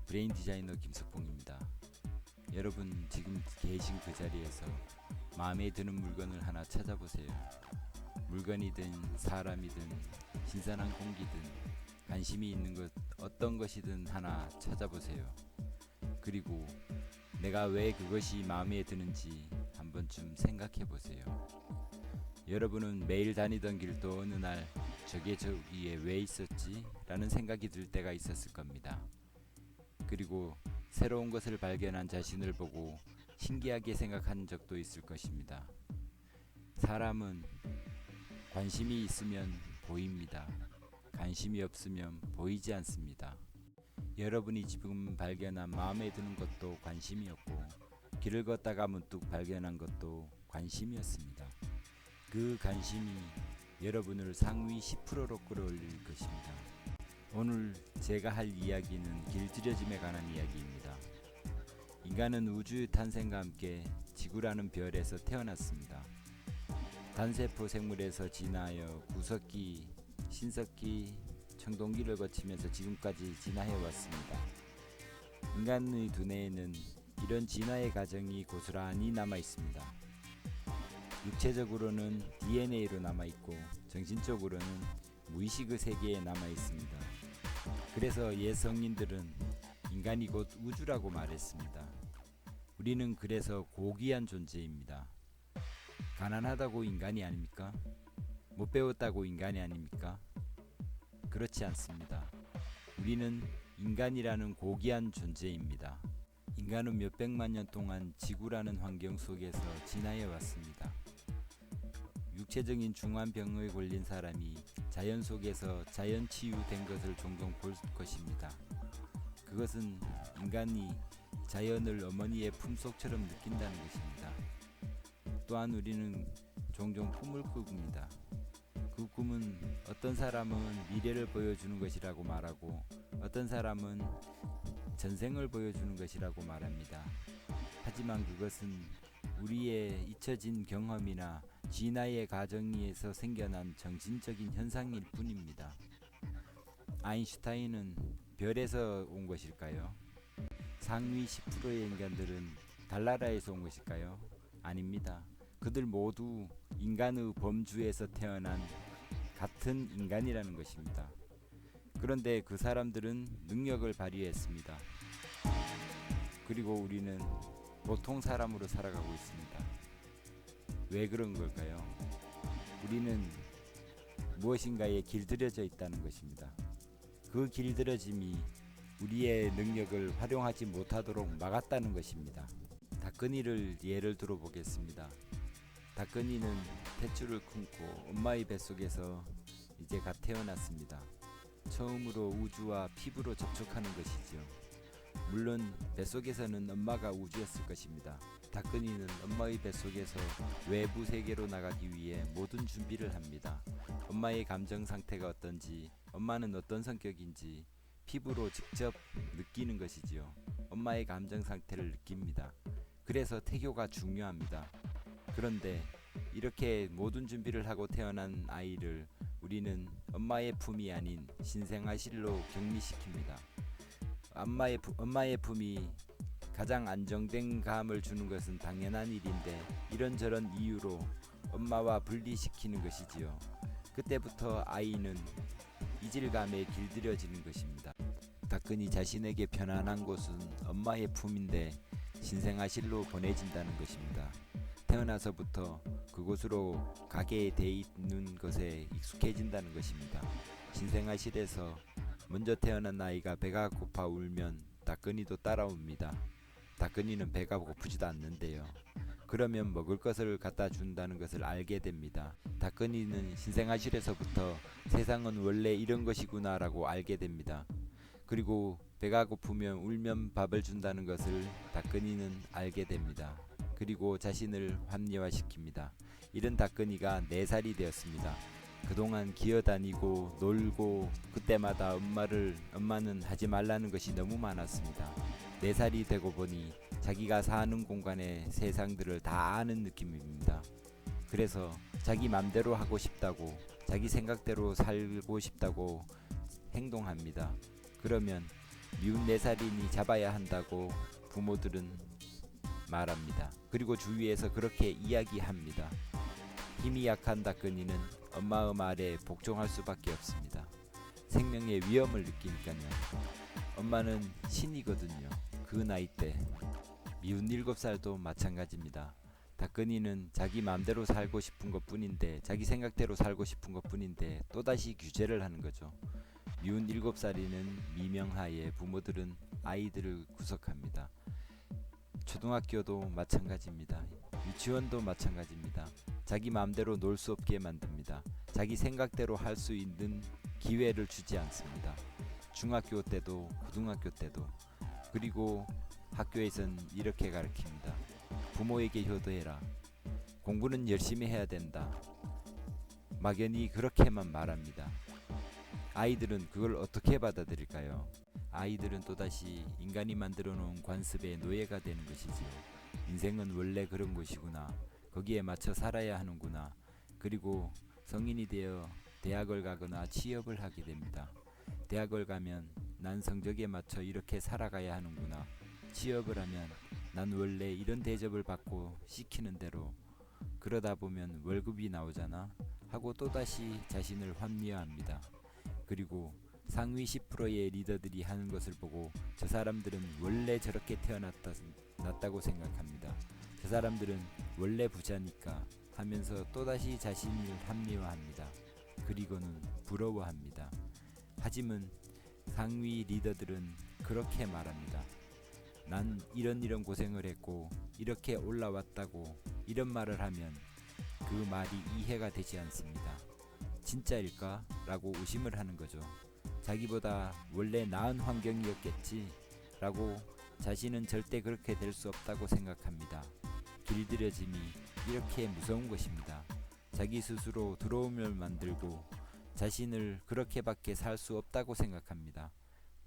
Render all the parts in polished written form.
브레인 디자이너 김석봉입니다. 여러분 지금 계신 그 자리에서 마음에 드는 물건을 하나 찾아보세요. 물건이든 사람이든 신선한 공기든 관심이 있는 것 어떤 것이든 하나 찾아보세요. 그리고 내가 왜 그것이 마음에 드는지 한 번쯤 생각해 보세요. 여러분은 매일 다니던 길도 어느 날 저게 저기에 왜 있었지? 라는 생각이 들 때가 있었을 겁니다. 그리고 새로운 것을 발견한 자신을 보고 신기하게 생각한 적도 있을 것입니다. 사람은 관심이 있으면 보입니다. 관심이 없으면 보이지 않습니다. 여러분이 지금 발견한 마음에 드는 것도 관심이었고, 길을 걷다가 문득 발견한 것도 관심이었습니다. 그 관심이 여러분을 상위 10%로 끌어올릴 것입니다. 오늘 제가 할 이야기는 길들여짐에 관한 이야기입니다. 인간은 우주의 탄생과 함께 지구라는 별에서 태어났습니다. 단세포 생물에서 진화하여 구석기, 신석기, 청동기를 거치면서 지금까지 진화해 왔습니다. 인간의 두뇌에는 이런 진화의 과정이 고스란히 남아 있습니다. 육체적으로는 DNA로 남아 있고 정신적으로는 무의식의 세계에 남아 있습니다. 그래서 옛 성인들은 인간이 곧 우주라고 말했습니다. 우리는 그래서 고귀한 존재입니다. 가난하다고 인간이 아닙니까? 못 배웠다고 인간이 아닙니까? 그렇지 않습니다. 우리는 인간이라는 고귀한 존재입니다. 인간은 몇백만 년 동안 지구라는 환경 속에서 진화해 왔습니다. 육체적인 중환병에 걸린 사람이 자연 속에서 자연 치유된 것을 종종 볼 것입니다. 그것은 인간이 자연을 어머니의 품속처럼 느낀다는 것입니다. 또한 우리는 종종 꿈을 꿉니다. 그 꿈은 어떤 사람은 미래를 보여주는 것이라고 말하고 어떤 사람은 전생을 보여주는 것이라고 말합니다. 하지만 그것은 우리의 잊혀진 경험이나 진화의 과정에서 생겨난 정신적인 현상일 뿐입니다. 아인슈타인은 별에서 온 것일까요? 상위 10%의 인간들은 달나라에서 온 것일까요? 아닙니다. 그들 모두 인간의 범주에서 태어난 같은 인간이라는 것입니다. 그런데 그 사람들은 능력을 발휘했습니다. 그리고 우리는 보통 사람으로 살아가고 있습니다. 왜 그런 걸까요? 우리는 무엇인가에 길들여져 있다는 것입니다. 그 길들여짐이 우리의 능력을 활용하지 못하도록 막았다는 것입니다. 닭근이를 예를 들어 보겠습니다. 닭근이는 탯줄을 끊고 엄마의 뱃속에서 이제 갓 태어났습니다. 처음으로 우주와 피부로 접촉하는 것이죠. 물론 뱃속에서는 엄마가 우주였을 것입니다. 닭근이는 엄마의 뱃속에서 외부 세계로 나가기 위해 모든 준비를 합니다. 엄마의 감정 상태가 어떤지, 엄마는 어떤 성격인지 피부로 직접 느끼는 것이지요. 엄마의 감정 상태를 느낍니다. 그래서 태교가 중요합니다. 그런데 이렇게 모든 준비를 하고 태어난 아이를 우리는 엄마의 품이 아닌 신생아실로 격리시킵니다. 엄마의 품이 가장 안정된 감을 주는 것은 당연한 일인데 이런저런 이유로 엄마와 분리시키는 것이지요. 그때부터 아이는 이질감에 길들여지는 것입니다. 닭근이 자신에게 편안한 곳은 엄마의 품인데 신생아실로 보내진다는 것입니다. 태어나서부터 그곳으로 가게 돼 있는 것에 익숙해진다는 것입니다. 신생아실에서 먼저 태어난 아이가 배가 고파 울면 닭근이도 따라옵니다. 닭근이는 배가 고프지도 않는데요. 그러면 먹을 것을 갖다 준다는 것을 알게 됩니다. 닭근이는 신생아실에서부터 세상은 원래 이런 것이구나 라고 알게 됩니다. 그리고 배가 고프면 울면 밥을 준다는 것을 닭근이는 알게 됩니다. 그리고 자신을 합리화시킵니다. 이런 닭근이가 4살이 되었습니다. 그동안 기어다니고 놀고 그때마다 엄마는 하지 말라는 것이 너무 많았습니다. 4살이 되고 보니 자기가 사는 공간의 세상들을 다 아는 느낌입니다. 그래서 자기 맘대로 하고 싶다고, 자기 생각대로 살고 싶다고 행동합니다. 그러면 미운 내살인이 잡아야 한다고 부모들은 말합니다. 그리고 주위에서 그렇게 이야기합니다. 힘이 약한 닭근이는 엄마 아래 복종할 수밖에 없습니다. 생명의 위험을 느끼니까요. 엄마는 신이거든요. 그 나이 때 미운 7살도 마찬가지입니다. 닭근이는 자기 마음대로 살고 싶은 것 뿐인데, 자기 생각대로 살고 싶은 것 뿐인데 또다시 규제를 하는 거죠. 미운 7살이는 미명하에 부모들은 아이들을 구속합니다. 초등학교도 마찬가지입니다. 유치원도 마찬가지입니다. 자기 마음대로 놀 수 없게 만듭니다. 자기 생각대로 할 수 있는 기회를 주지 않습니다. 중학교 때도 고등학교 때도. 그리고 학교에선 이렇게 가르칩니다. 부모에게 효도해라. 공부는 열심히 해야 된다. 막연히 그렇게만 말합니다. 아이들은 그걸 어떻게 받아들일까요? 아이들은 또다시 인간이 만들어 놓은 관습의 노예가 되는 것이지요. 인생은 원래 그런 것이구나. 거기에 맞춰 살아야 하는구나. 그리고 성인이 되어 대학을 가거나 취업을 하게 됩니다. 대학을 가면 난 성적에 맞춰 이렇게 살아가야 하는구나. 취업을 하면 난 원래 이런 대접을 받고 시키는 대로, 그러다 보면 월급이 나오잖아 하고 또다시 자신을 합리화합니다. 그리고 상위 10%의 리더들이 하는 것을 보고 저 사람들은 원래 저렇게 태어났다고 생각합니다. 저 사람들은 원래 부자니까 하면서 또다시 자신을 합리화합니다. 그리고는 부러워합니다. 하지만 상위 리더들은 그렇게 말합니다. 난 이런 고생을 했고 이렇게 올라왔다고 이런 말을 하면 그 말이 이해가 되지 않습니다. 진짜일까? 라고 의심을 하는 거죠. 자기보다 원래 나은 환경이었겠지? 라고 자신은 절대 그렇게 될 수 없다고 생각합니다. 길들여짐이 이렇게 무서운 것입니다. 자기 스스로 두려움을 만들고 자신을 그렇게밖에 살 수 없다고 생각합니다.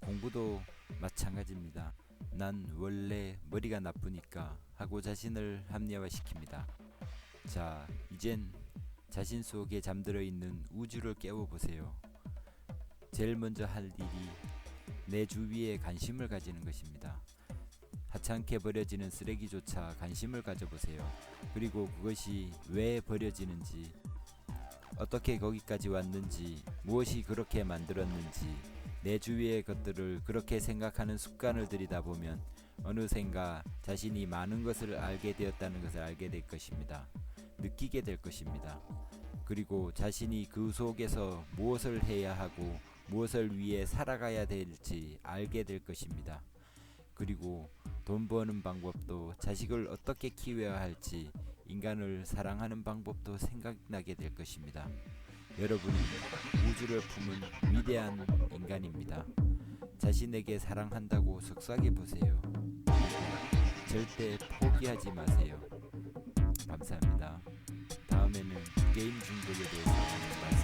공부도 마찬가지입니다. 난 원래 머리가 나쁘니까 하고 자신을 합리화시킵니다. 자, 이젠 자신 속에 잠들어 있는 우주를 깨워보세요. 제일 먼저 할 일이 내 주위에 관심을 가지는 것입니다. 하찮게 버려지는 쓰레기조차 관심을 가져보세요. 그리고 그것이 왜 버려지는지, 어떻게 거기까지 왔는지, 무엇이 그렇게 만들었는지, 내 주위의 것들을 그렇게 생각하는 습관을 들이다보면 어느샌가 자신이 많은 것을 알게 되었다는 것을 알게 될 것입니다. 느끼게 될 것입니다. 그리고 자신이 그 속에서 무엇을 해야 하고 무엇을 위해 살아가야 될지 알게 될 것입니다. 그리고 돈 버는 방법도, 자식을 어떻게 키워야 할지, 인간을 사랑하는 방법도 생각나게 될 것입니다. 여러분은 우주를 품은 위대한 인간입니다. 자신에게 사랑한다고 속삭여 보세요. 절대 포기하지 마세요. 감사합니다. 다음에는 게임 중독에 대해서 말씀드리겠습니다.